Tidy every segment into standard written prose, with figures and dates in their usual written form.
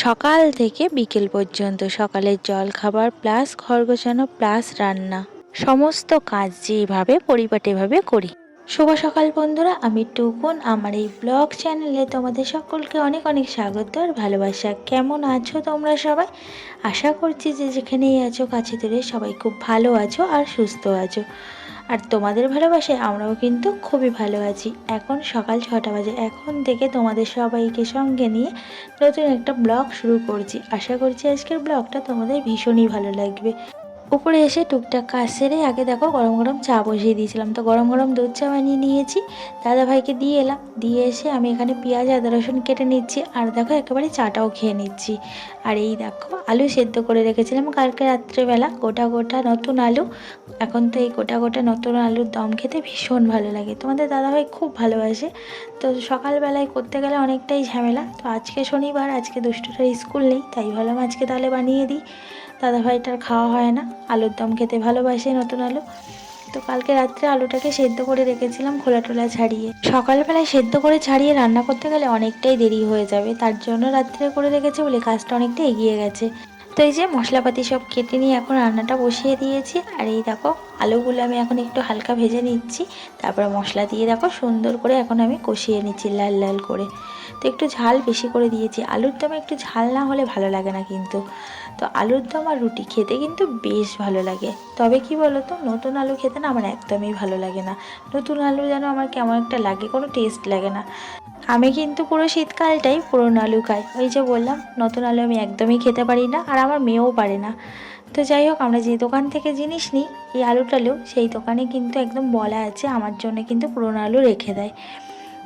সকাল থেকে বিকেল পর্যন্ত সকালের জল খাবার প্লাস ঘর গোছানো প্লাস রান্না সমস্ত কাজ যেভাবে পরিপাটিভাবে করি। শুভ সকাল বন্ধুরা, আমি টুকুন। আমার এই ব্লগ চ্যানেলে তোমাদের সকলকে অনেক অনেক স্বাগত আর ভালোবাসা। কেমন আছো তোমরা সবাই? আশা করছি যে যেখানেই আছো কাছে দূরে সবাই খুব ভালো আছো আর সুস্থ আছো। আর তোমাদের ভালোবাসায় আমরাও কিন্তু খুবই ভালো আছি। এখন সকাল 6টা বাজে। এখন থেকে তোমাদের সবাইকে সঙ্গে নিয়ে নতুন একটা ব্লগ শুরু করছি। আশা করছি আজকের ব্লগটা তোমাদের ভীষণই ভালো লাগবে। উপরে এসে টুকটাক কাজ সেরে আগে দেখো গরম গরম চা বসিয়ে দিয়েছিলাম, তো গরম গরম দুধ চা বানিয়ে নিয়েছি। দাদাভাইকে দিয়ে এলাম, দিয়ে এসে আমি এখানে পেঁয়াজ আদা রসুন কেটে নিচ্ছি আর দেখো একেবারে চাটাও খেয়ে নিচ্ছি। আর এই দেখো আলু সেদ্ধ করে রেখেছিলাম কালকে রাত্রেবেলা, গোটা গোটা নতুন আলু। এখন তো এই গোটা গোটা নতুন আলুর দম খেতে ভীষণ ভালো লাগে, তোমাদের দাদাভাই খুব ভালোবাসে। তো সকালবেলায় করতে গেলে অনেকটাই ঝামেলা, তো আজকে শনিবার, আজকে দুষ্টুটার স্কুল নেই, তাই ভাবলাম আজকে তাহলে বানিয়ে দিই। দাদাভাইটার খাওয়া হয় না, আলুর দম খেতে ভালোবাসে নতুন আলু। তো কালকে রাত্রে আলুটাকে সেদ্ধ করে রেখেছিলাম খোলা টোলা ছাড়িয়ে। সকালবেলায় সেদ্ধ করে ছাড়িয়ে রান্না করতে গেলে অনেকটাই দেরি হয়ে যাবে, তার জন্য রাত্রে করে রেখেছে বলে কাজটা অনেকটা এগিয়ে গেছে। তো এই যে মশলাপাতি সব কেটে নিয়ে এখন রান্নাটা বসিয়ে দিয়েছি। আর এই দেখো আলুগুলো আমি এখন একটু হালকা ভেজে নিচ্ছি, তারপরে মশলা দিয়ে দেখো সুন্দর করে এখন আমি কষিয়ে নিচ্ছি লাল লাল করে। তো একটু ঝাল বেশি করে দিয়েছি, আলুর দমে একটু ঝাল না হলে ভালো লাগে না কিন্তু। তো আলুর দম আর রুটি খেতে কিন্তু বেশ ভালো লাগে। তবে কি বলো তো, নতুন আলু খেতে না আমার একদমই ভালো লাগে না। নতুন আলু যেন আমার কেমন একটা লাগে, কোনো টেস্ট লাগে না। আমি কিন্তু পুরো শীতকালটাই পুরনো আলু খাই। ওই যে বললাম নতুন আলু আমি একদমই খেতে পারি না, আর আমার মেয়েও পারে না। তো যাই হোক, আমরা যে দোকান থেকে জিনিস নিই এই আলু টালু, সেই দোকানে কিন্তু একদম বলা আছে আমার জন্য কিন্তু পুরনো আলু রেখে দেয়।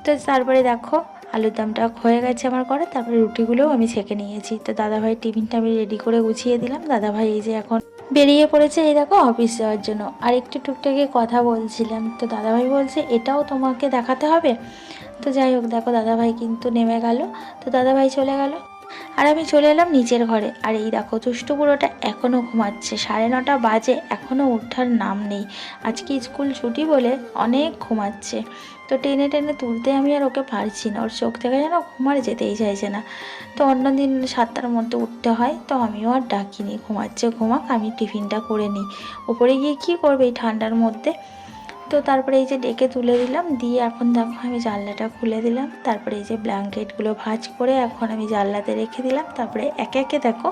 তো তারপরে দেখো আলুর দমটা হয়ে গেছে আমার করা, তারপরে রুটিগুলোও আমি ছেঁকে নিয়েছি। তো দাদাভাই টিফিনটা আমি রেডি করে গুছিয়ে দিলাম। দাদাভাই এই যে এখন বেরিয়ে পড়েছে এই দেখো অফিস যাওয়ার জন্য। আর একটু টুকটাকে কথা বলছিলাম, তো দাদাভাই বলছে এটাও তোমাকে দেখাতে হবে। তো যাই হোক দেখো দাদাভাই কিন্তু নেমে গেল, তো দাদাভাই চলে গেল আর আমি চলে এলাম নিচের ঘরে। আর এই দেখো দুষ্টু বুড়োটা এখনও ঘুমাচ্ছে, 9:30 বাজে, এখনও ওঠার নাম নেই। আজকে স্কুল ছুটি বলে অনেক ঘুমাচ্ছে। তো টেনে টেনে তুলতে আমি আর ওকে পারছি না, ওর চোখ থেকে যেন ঘুমার যেতেই চাইছে না। তো অন্যদিন 7টার মধ্যে উঠতে হয়, তো আমিও আর ডাকিনি, ঘুমাচ্ছে ঘুমাক, আমি টিফিনটা করে নিই। ওপরে গিয়ে কী করবে এই ঠান্ডার মধ্যে। তো তারপরে এই যে ডেকে তুলে দিলাম, দিয়ে এখন দেখো আমি জানলাটা খুলে দিলাম। তারপরে এই যে ব্ল্যাঙ্কেটগুলো ভাঁজ করে এখন আমি জানলাতে রেখে দিলাম। তারপরে একে একে দেখো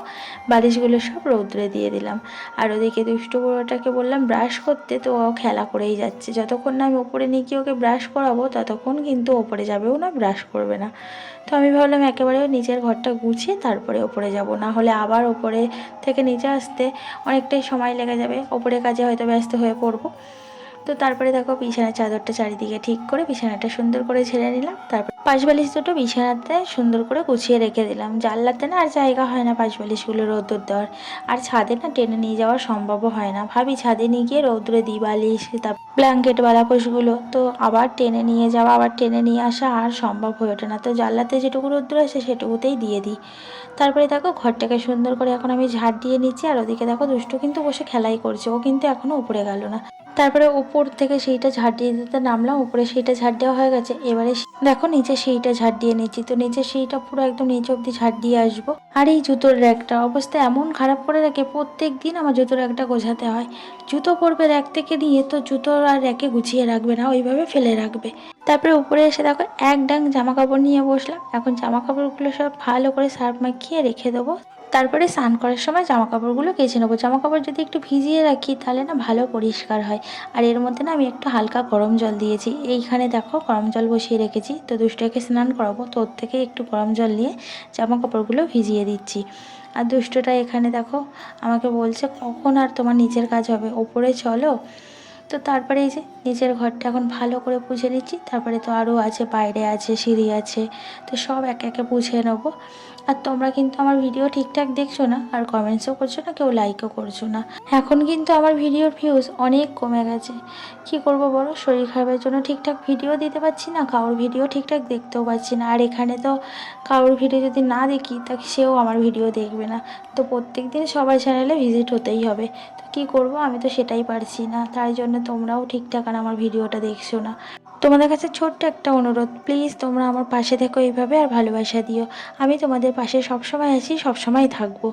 বালিশগুলো সব রৌদ্রে দিয়ে দিলাম। আর ওদিকে দুষ্টু বুড়োটাকে বললাম ব্রাশ করতে, তো ও খেলা করেই যাচ্ছে। যতক্ষণ না আমি ওপরে নিয়ে গিয়ে ওকে ব্রাশ করাবো ততক্ষণ কিন্তু ওপরে যাবেও না, ব্রাশ করবে না। তো আমি ভাবলাম একেবারে নিচের ঘরটা গুছিয়ে তারপরে ওপরে যাব, না হলে আবার ওপরে থেকে নিচে আসতে অনেকটাই সময় লেগে যাবে, ওপরে কাজে হয়তো ব্যস্ত হয়ে পড়বো। তো তারপরে দেখো বিছানার চাদরটা চারিদিকে ঠিক করে বিছানাটা সুন্দর করে ঝেড়ে নিলাম। তারপর পাশবালিশ দুটো বিছানাতে সুন্দর করে গুছিয়ে রেখে দিলাম। জানলাতে না আর জায়গা হয় না পাশবালিশগুলো রোদ্দুর দেওয়ার, আর ছাদে না টেনে নিয়ে যাওয়া সম্ভবও হয় না। ভাবি ছাদে নিয়ে গিয়ে রৌদ্রে দিই বালিশ, তারপর ব্ল্যাঙ্কেট বালাপোষগুলো, তো আবার টেনে নিয়ে যাওয়া আবার টেনে নিয়ে আসা আর সম্ভব হয়ে ওঠে না। তো জানলাতে যেটুকু রোদ্দুর আসে সেটুকুতেই দিয়ে দিই। তারপরে দেখো ঘরটাকে সুন্দর করে এখন আমি ঝাড় দিয়ে নিচ্ছি। আর ওদিকে দেখো দুষ্টু কিন্তু বসে খেলাই করছে, ও কিন্তু এখনও উপরে গেল না। তারপরে উপর থেকে সেইটা ঝাড় দিয়ে দিতে নামলাম, উপরে সেইটা ঝাড় দেওয়া হয়ে গেছে। এবারে দেখো নিচে সেইটা ঝাড় দিয়ে নিচ্ছি। তো নিচে সেইটা পুরো একদম নিচে অব্দি ঝাড় দিয়ে আসবো। আর এই জুতোর র্যাকটা অবস্থা এমন খারাপ করে রাখে, প্রত্যেক দিন আমার জুতোর র্যাকটা গোছাতে হয়। জুতো পরবে র্যাক থেকে নিয়ে, তো জুতো আর র্যাকে গুছিয়ে রাখবে না, ওইভাবে ফেলে রাখবে। তারপরে উপরে এসে দেখো এক ডাং জামা কাপড় নিয়ে বসলাম। এখন জামা কাপড়গুলো সব ভালো করে সার্ফ মাখিয়ে রেখে দেবো। তারপরে স্নান করার সময় জামা কাপড়গুলো কেচে নেবো। জামা কাপড় যদি একটু ভিজিয়ে রাখি তাহলে না ভালো পরিষ্কার হয়। আর এর মধ্যে না আমি একটু হালকা গরম জল দিয়েছি, এইখানে দেখো গরম জল বসিয়ে রেখেছি। তো দুষ্টুকে স্নান করাবো, তো ওর থেকে একটু গরম জল নিয়ে জামা কাপড়গুলো ভিজিয়ে দিচ্ছি। আর দুষ্টটা এখানে দেখো আমাকে বলছে কখন আর তোমার নিচের কাজ হবে, ওপরে চলো। তো তারপরে এই যে নিচের ঘরটা এখন ভালো করে পুছে নিচ্ছি, তারপরে তো আরও আছে, বাইরে আছে, সিঁড়ি আছে, তো সব একে একে পুছে নেবো। আর তোমরা কিন্তু আমার ভিডিও ঠিকঠাক দেখছো না, আর কমেন্টসও করছো না, কেউ লাইকও করছো না। এখন কিন্তু আমার ভিডিওর ভিউজ অনেক কমে গেছে। কি করব বলো, শরীর খারাপের জন্য ঠিকঠাক ভিডিও দিতে পারছি না, কারোর ভিডিও ঠিকঠাক দেখতেও পাচ্ছি না। আর এখানে তো কারোর ভিডিও যদি না দেখি তা সেও আমার ভিডিও দেখবে না। তো প্রত্যেক দিন সবার চ্যানেলে ভিজিট হতেই হবে। তো কী করব, আমি তো সেটাই পারছি না, তাই জন্য তোমরাও ঠিকঠাক আর আমার ভিডিওটা দেখছো না। তোমাদের কাছে ছোট্ট একটা অনুরোধ, প্লিজ তোমরা আমার পাশে থেকো এইভাবে, আর ভালোবাসা দিও। আমি তোমাদের পাশে সবসময় আছি, সবসময় থাকবো।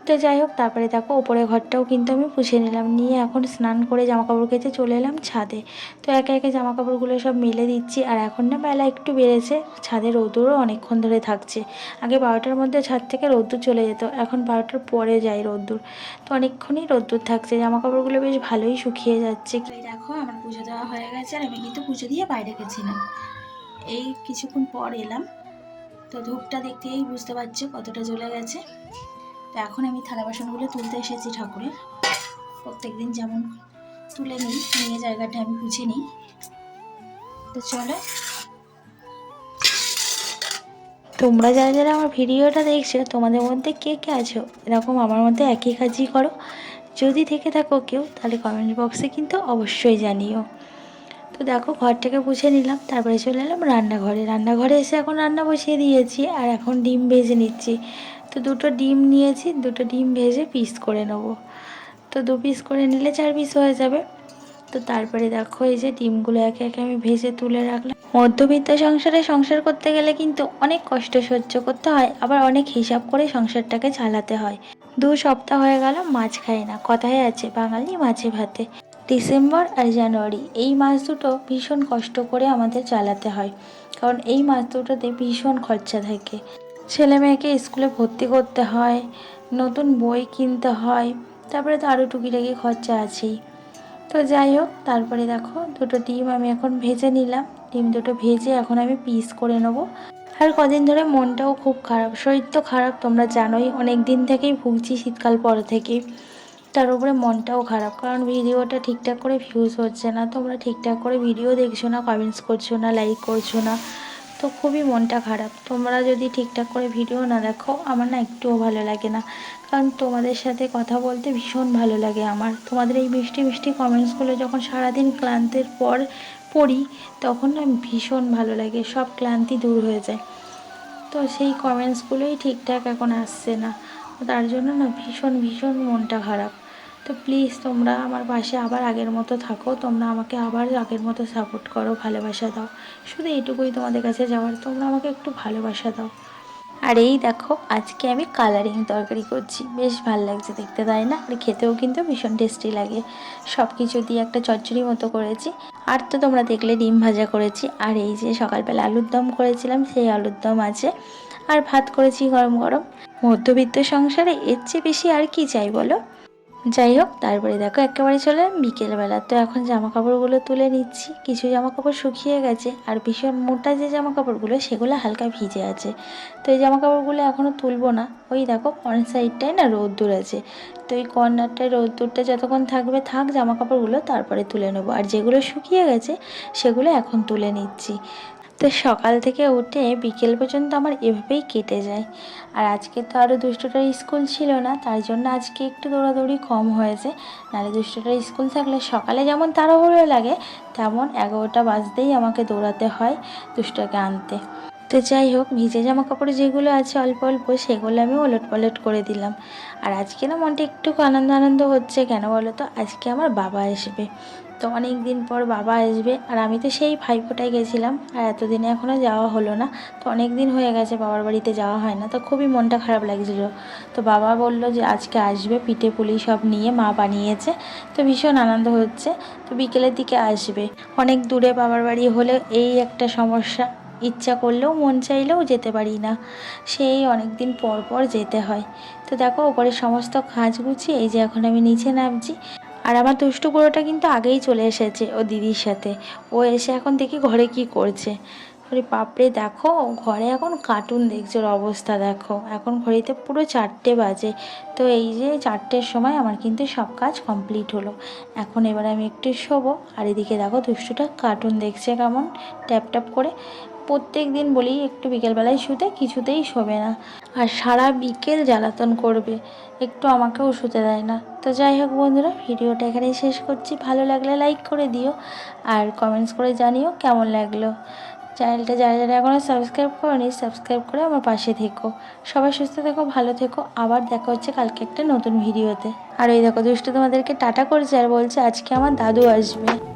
তো যাই হোক, তারপরে দেখো ওপরের ঘরটাও কিন্তু আমি পুছে নিলাম, নিয়ে এখন স্নান করে জামাকাপড় কেচে চলে এলাম ছাদে। তো একে একে জামাকাপড়গুলো সব মেলে দিচ্ছি। আর এখন না বেলা একটু বেড়েছে, ছাদে রোদ্দুরও অনেকক্ষণ ধরে থাকছে। আগে 12টার মধ্যে ছাদ থেকে রোদ্দুর চলে যেত, এখন 12টার পরে যায় রোদ্দুর। তো অনেকক্ষণই রোদ্দুর থাকছে, জামাকাপড়গুলো বেশ ভালোই শুকিয়ে যাচ্ছে। এই দেখো আমার পুজো দেওয়া হয়ে গেছে, আর আমি কিন্তু পুজো দিয়ে বাইরে গেছিলাম, এই কিছুক্ষণ পর এলাম। তো ধূপটা দেখতেই বুঝতে পারছো কতটা জ্বলে গেছে। তো এখন আমি থালা বাসনগুলো তুলতে এসেছি ঠাকুরের, প্রত্যেক দিন যেমন তুলে নিই, নিয়ে জায়গাটা আমি গুছিয়ে নিই। তো চলো, তোমরা যারা যারা আমার ভিডিওটা দেখছো, তোমাদের মধ্যে কে কে আছো এরকম আমার মধ্যে একই কাজই করো? যদি থেকে থাকো কেউ, তাহলে কমেন্ট বক্সে কিন্তু অবশ্যই জানিও। তো দেখো ঘরটাকে মুছে নিলাম, তারপরে চলে এলাম রান্নাঘরে। রান্নাঘরে এসে এখন রান্না বসিয়ে দিয়েছি, আর এখন ডিম ভেজে নিচ্ছি। তো দুটো ডিম নিয়েছি, দুটো ডিম ভেজে পিস করে নেবো। তো 2 পিস করে নিলে 4 পিস হয়ে যাবে। তো তারপরে দেখো এই যে ডিমগুলো একে একে আমি ভেজে তুলে রাখলাম। মধ্যবিত্ত সংসারে সংসার করতে গেলে কিন্তু অনেক কষ্ট সহ্য করতে হয়, আবার অনেক হিসাব করে সংসারটাকে চালাতে হয়। 2 সপ্তাহ হয়ে গেল মাছ খাই না, কথায় আছে বাঙালি মাছে ভাতে। ডিসেম্বর আর জানুয়ারি এই মাস দুটো ভীষণ কষ্ট করে আমাদের চালাতে হয়, কারণ এই মাস দুটোতে ভীষণ খরচা থাকে। ছেলে মেয়েকে স্কুলে ভর্তি করতে হয়, নতুন বই কিনতে হয়, তারপরে তো আরও টুকিটাকি খরচা আছেই। তো যাই হোক, তারপরে দেখো দুটো ডিম আমি এখন ভেজে নিলাম। ডিম দুটো ভেজে এখন আমি পিস করে নেবো। আর কদিন ধরে মনটাও খুব খারাপ, শরীর তো খারাপ তোমরা জানোই, অনেক দিন থেকেই ভুগছি শীতকাল পর থেকেই। তার উপরে মনটাও খারাপ, কারণ ভিডিওটা ঠিকঠাক করে ভিউজ হচ্ছে না, তোমরা ঠিকঠাক করে ভিডিও দেখছো না, কমেন্টস করছো না, লাইক করছো না। তো খুবই মনটা খারাপ। তোমরা যদি ঠিকঠাক করে ভিডিও না দেখো, আমার না একটুও ভালো লাগে না, কারণ তোমাদের সাথে কথা বলতে ভীষণ ভালো লাগে আমার। তোমাদের এই মিষ্টি মিষ্টি কমেন্টসগুলো যখন সারাদিন ক্লান্তির পর পড়ি, তখন না ভীষণ ভালো লাগে, সব ক্লান্তি দূর হয়ে যায়। তো সেই কমেন্টসগুলোই ঠিকঠাক এখন আসছে না, তার জন্য না ভীষণ ভীষণ মনটা খারাপ। তো প্লিজ তোমরা আমার পাশে আবার আগের মতো থাকো, তোমরা আমাকে আবার আগের মতো সাপোর্ট করো, ভালোবাসা দাও। শুধু এইটুকুই তোমাদের কাছে যাওয়ার, তোমরা আমাকে একটু ভালোবাসা দাও। আর এই দেখো আজকে আমি কালারিং তরকারি করছি, বেশ ভালো লাগছে দেখতে, তাই না? আর খেতেও কিন্তু ভীষণ টেস্টি লাগে। সব কিছু দিয়ে একটা চচ্চড়ি মতো করেছি। আর তো তোমরা দেখলে ডিম ভাজা করেছি, আর এই যে সকালবেলা আলুর দম করেছিলাম, সেই আলুর দম আছে। আর ভাত করেছি গরম গরম। মধ্যবিত্ত সংসারে এর চেয়ে বেশি আর কি চাই বলো? যাই হোক, তারপরে দেখো একেবারে চলে এলাম বিকেলবেলা। তো এখন জামা কাপড়গুলো তুলে নিচ্ছি, কিছু জামা কাপড় শুকিয়ে গেছে, আর ভীষণ মোটা যে জামা কাপড়গুলো সেগুলো হালকা ভিজে আছে। তো এই জামা কাপড়গুলো এখনও তুলবো না, ওই দেখো কর্নার সাইডটায় না রোদ্দুর আছে। তো এই কর্নারটায় রোদ্দুরটা যতক্ষণ থাকবে থাক, জামা কাপড়গুলো তারপরে তুলে নেবো। আর যেগুলো শুকিয়ে গেছে সেগুলো এখন তুলে নিচ্ছি। তো সকাল থেকে উঠে বিকেল পর্যন্ত আমার এভাবেই কেটে যায়। আর আজকে তো আরও দুষ্টটার স্কুল ছিল না, তার জন্য আজকে একটু দৌড়াদৌড়ি কম হয়েছে। নাহলে দুষ্টটার স্কুল থাকলে সকালে যেমন তাড়াহুড়ো লাগে, তেমন 11টা বাজতেই আমাকে দৌড়াতে হয় দুষ্টকে আনতে। তো যাই হোক, ভিজে জামা কাপড় যেগুলো আছে অল্প অল্প, সেগুলো আমি ওলট পালট করে দিলাম। আর আজকে না মনটা একটু আনন্দ আনন্দ হচ্ছে, কেন বলো তো? আজকে আমার বাবা আসবে। তো অনেক দিন পর বাবা আসবে, আর আমি তো সেই ভাইফোঁটায় গেছিলাম, আর এতদিনে এখনও যাওয়া হলো না। তো অনেক দিন হয়ে গেছে বাবার বাড়িতে যাওয়া হয় না, তো খুবই মনটা খারাপ লাগছিলো। তো বাবা বলল যে আজকে আসবে, পিঠে পুলি সব নিয়ে মা বানিয়েছে। তো ভীষণ আনন্দ হচ্ছে। তো বিকেলের দিকে আসবে। অনেক দূরে বাবার বাড়ি হলে এই একটা সমস্যা, ইচ্ছা করলেও মন চাইলেও যেতে পারি না, সেই অনেক দিন পর পর যেতে হয়। তো দেখো ওপরে সমস্ত কাজ গুছিয়ে এই যে এখন আমি নিচে নামছি। আর আমার দুষ্টু বুড়োটা কিন্তু আগেই চলে এসেছে ও দিদির সাথে। ও এসে এখন দেখি ঘরে কি করছে। ওরে বাপরে, দেখো ঘরে এখন কার্টুন দেখছে, ওর অবস্থা দেখো। এখন ঘড়িতে পুরো 4টে বাজে। তো এই যে 4টের সময় আমার কিন্তু সব কাজ কমপ্লিট হলো। এখন এবার আমি একটু শোবো। আর এদিকে দেখো দুষ্টুটা কার্টুন দেখছে কেমন ট্যাপ ট্যাপ করে। প্রত্যেক দিন বলি একটু বিকেলবেলায় শুতে, কিছুতেই শোবে না। আর সারা বিকেল জ্বালাতন করবে, একটু আমাকেও শুতে দেয় না। তো যাই হোক বন্ধুরা, ভিডিওটা এখানেই শেষ করছি। ভালো লাগলে লাইক করে দিও আর কমেন্টস করে জানিও কেমন লাগলো। চ্যানেলটা যারা যারা এখনও সাবস্ক্রাইব করোনি, সাবস্ক্রাইব করে আমার পাশে থেকো। সবাই সুস্থ থেকো, ভালো থেকো। আবার দেখা হচ্ছে কালকে একটা নতুন ভিডিওতে। আর ওই দেখো দুষ্টু তোমাদেরকে টাটা করছে আর বলছে আজকে আমার দাদু আসবে।